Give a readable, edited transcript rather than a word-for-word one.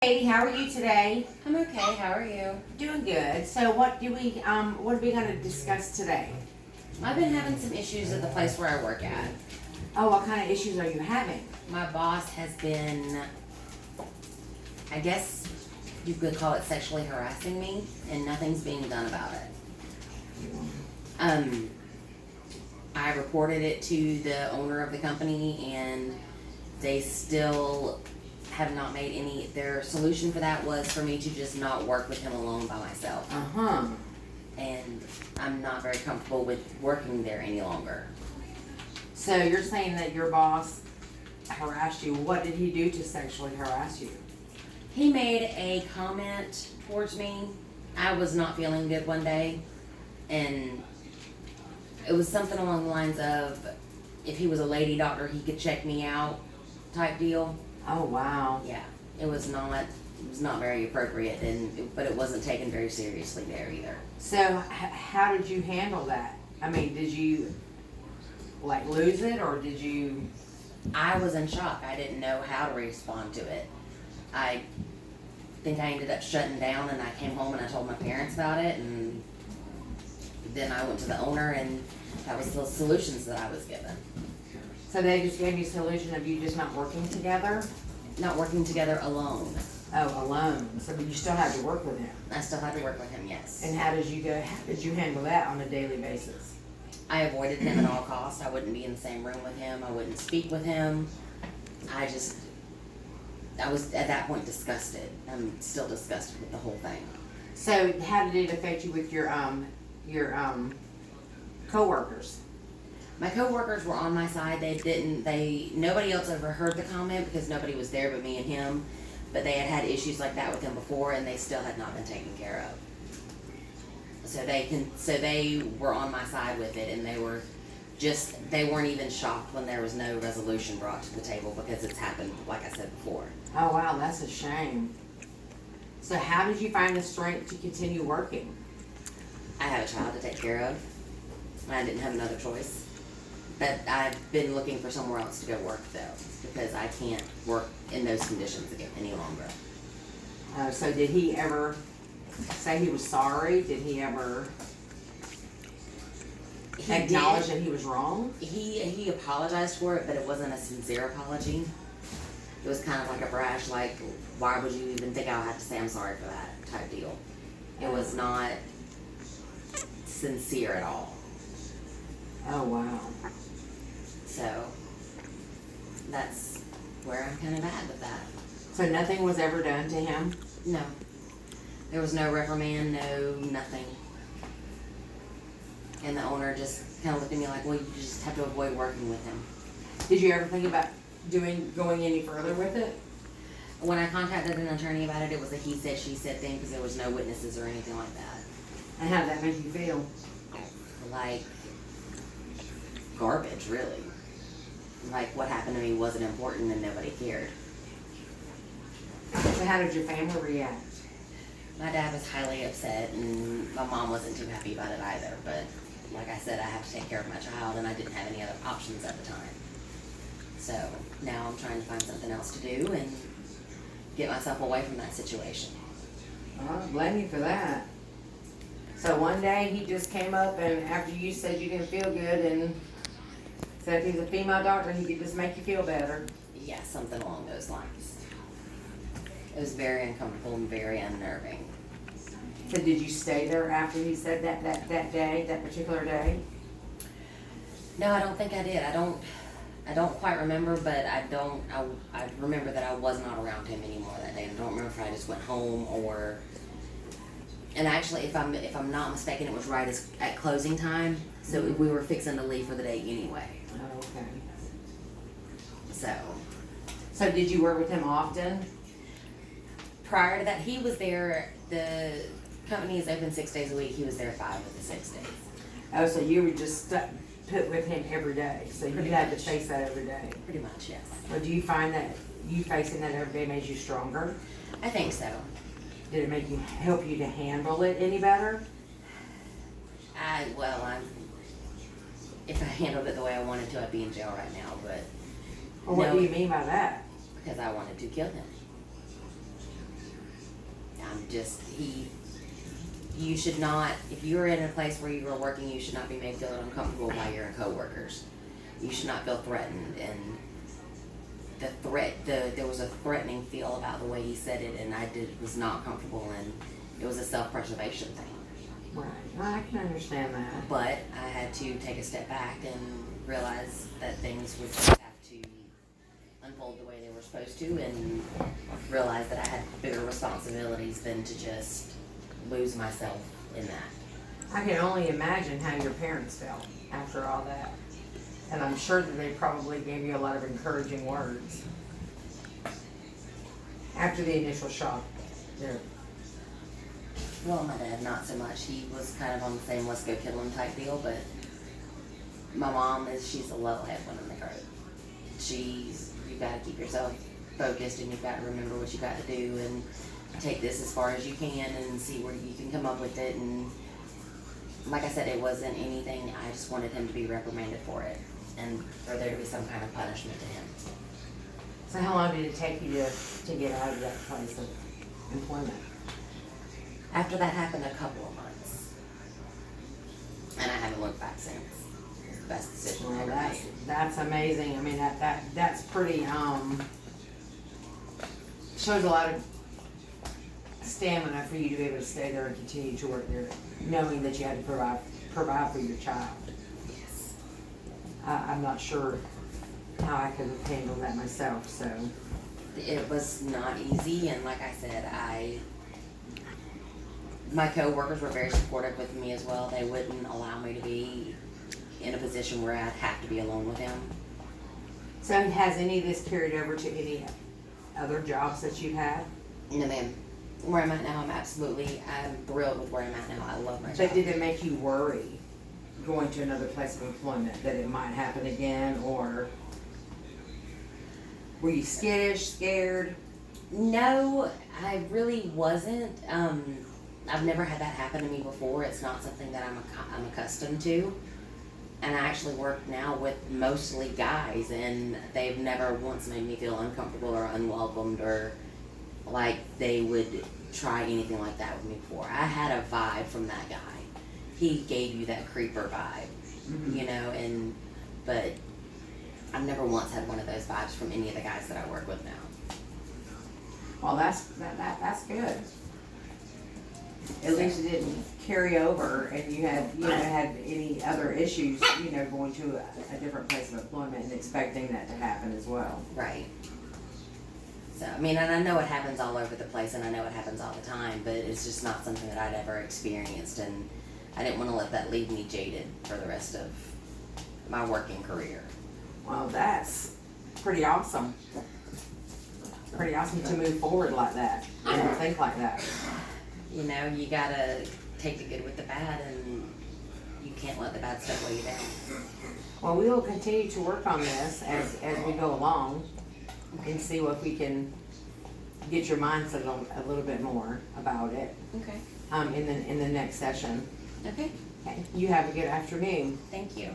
Katie, how are you today? I'm okay. How are you? Doing good. So what are we going to discuss today? I've been having some issues at the place where I work at. Oh, what kind of issues are you having? My boss has been, I guess you could call it sexually harassing me, and nothing's being done about it. I reported it to the owner of the company, and they still have not made any. Their solution for that was for me to just not work with him alone by myself. Uh-huh. And I'm not very comfortable with working there any longer. So you're saying that your boss harassed you. What did he do to sexually harass you? He made a comment towards me. I was not feeling good one day, and it was something along the lines of, if he was a lady doctor, he could check me out type deal. Oh, wow. Yeah, it was not very appropriate, but it wasn't taken very seriously there either. So how did you handle that? I mean, did you lose it, or did you? I was in shock. I didn't know how to respond to it. I think I ended up shutting down, and I came home and I told my parents about it, and then I went to the owner, and that was the solutions that I was given. So they just gave you a solution of you just not working together? Not working together alone. Oh, alone. So but you still had to work with him. I still had to work with him, yes. And how did you handle that on a daily basis? I avoided him at all costs. I wouldn't be in the same room with him. I wouldn't speak with him. I was at that point disgusted. I'm still disgusted with the whole thing. So how did it affect you with your coworkers? My coworkers were on my side. Nobody else ever heard the comment because nobody was there but me and him. But they had issues like that with him before, and they still had not been taken care of. So they were on my side with it, and they weren't even shocked when there was no resolution brought to the table because it's happened, like I said before. Oh wow, that's a shame. So how did you find the strength to continue working? I have a child to take care of, and I didn't have another choice. But I've been looking for somewhere else to go work though, because I can't work in those conditions again any longer. So did he ever say he was sorry? Did he ever acknowledge that he was wrong? He apologized for it, but it wasn't a sincere apology. It was kind of like a brash, like, why would you even think I'll have to say I'm sorry for that type deal. It was not sincere at all. Oh wow. So that's where I'm kind of at with that. So nothing was ever done to him? No. There was no reprimand, no nothing. And the owner just kind of looked at me like, well, you just have to avoid working with him. Did you ever think about going any further with it? When I contacted an attorney about it, it was a he said, she said thing because there was no witnesses or anything like that. And how did that make you feel? Like garbage, really. Like what happened to me wasn't important and nobody cared. So how did your family react? My dad was highly upset, and my mom wasn't too happy about it either. But like I said, I have to take care of my child, and I didn't have any other options at the time. So now I'm trying to find something else to do and get myself away from that situation. I don't blame you for that. So one day he just came up, and after you said you didn't feel good, and said if he's a female doctor, he could just make you feel better. Yeah, something along those lines. It was very uncomfortable and very unnerving. So did you stay there after he said that day, that particular day? No, I don't think I did. I don't quite remember, but I remember that I was not around him anymore that day. I don't remember if I just went home or. And actually, if I'm not mistaken, it was right at closing time, so we were fixing to leave for the day anyway. Oh, okay. So did you work with him often? Prior to that, he was there. The company is open 6 days a week. He was there 5 of the 6 days. Oh, so you were just put with him every day, so you had to face that every day. Pretty much, yes. Well, do you find that you facing that every day made you stronger? I think so. Did it help you to handle it any better? If I handled it the way I wanted to, I'd be in jail right now. But Well, what do you mean by that? because I wanted to kill him. you should not, if you're in a place where you are working, you should not be made feel uncomfortable by your coworkers. You should not feel threatened, and there was a threatening feel about the way he said it, and was not comfortable, and it was a self-preservation thing. Right, I can understand that. But I had to take a step back and realize that things would just have to unfold the way they were supposed to, and realize that I had bigger responsibilities than to just lose myself in that. I can only imagine how your parents felt after all that. And I'm sure that they probably gave you a lot of encouraging words after the initial shock. Yeah. Well, my dad, not so much. He was kind of on the same let's go kill him type deal, but my mom she's a level head one in the group. You've got to keep yourself focused, and you've got to remember what you got to do, and take this as far as you can and see where you can come up with it. And like I said, it wasn't anything. I just wanted him to be reprimanded for it, and for there to be some kind of punishment to him. So how long did it take you to get out of that place of employment? After that happened, a couple of months, and I haven't looked back since. It was the best decision I ever made. That's amazing. I mean, that's pretty, shows a lot of stamina for you to be able to stay there and continue to work there, knowing that you had to provide for your child. Yes. I'm not sure how I could have handled that myself, so. It was not easy, and like I said, my co-workers were very supportive with me as well. They wouldn't allow me to be in a position where I'd have to be alone with him. So has any of this carried over to any other jobs that you've had? No, ma'am. Where I'm at now, I'm thrilled with where I'm at now. I love my job. But did it make you worry going to another place of employment that it might happen again, or were you skittish, scared? No, I really wasn't. I've never had that happen to me before. It's not something that I'm accustomed to. And I actually work now with mostly guys, and they've never once made me feel uncomfortable or unwelcomed or like they would try anything like that with me before. I had a vibe from that guy. He gave you that creeper vibe, you know, but I've never once had one of those vibes from any of the guys that I work with now. Well, that's good. At least it didn't carry over, and you had any other issues, going to a different place of employment and expecting that to happen as well. Right. So, I mean, and I know it happens all over the place, and I know it happens all the time, but it's just not something that I'd ever experienced, and I didn't want to let that leave me jaded for the rest of my working career. Well, that's pretty awesome. Pretty awesome to move forward like that and think like that. You know, you gotta take the good with the bad, and you can't let the bad stuff weigh you down. Well, we will continue to work on this as we go along and see what we can get your mindset a little bit more about it. Okay. In the next session. Okay. Okay. You have a good afternoon. Thank you.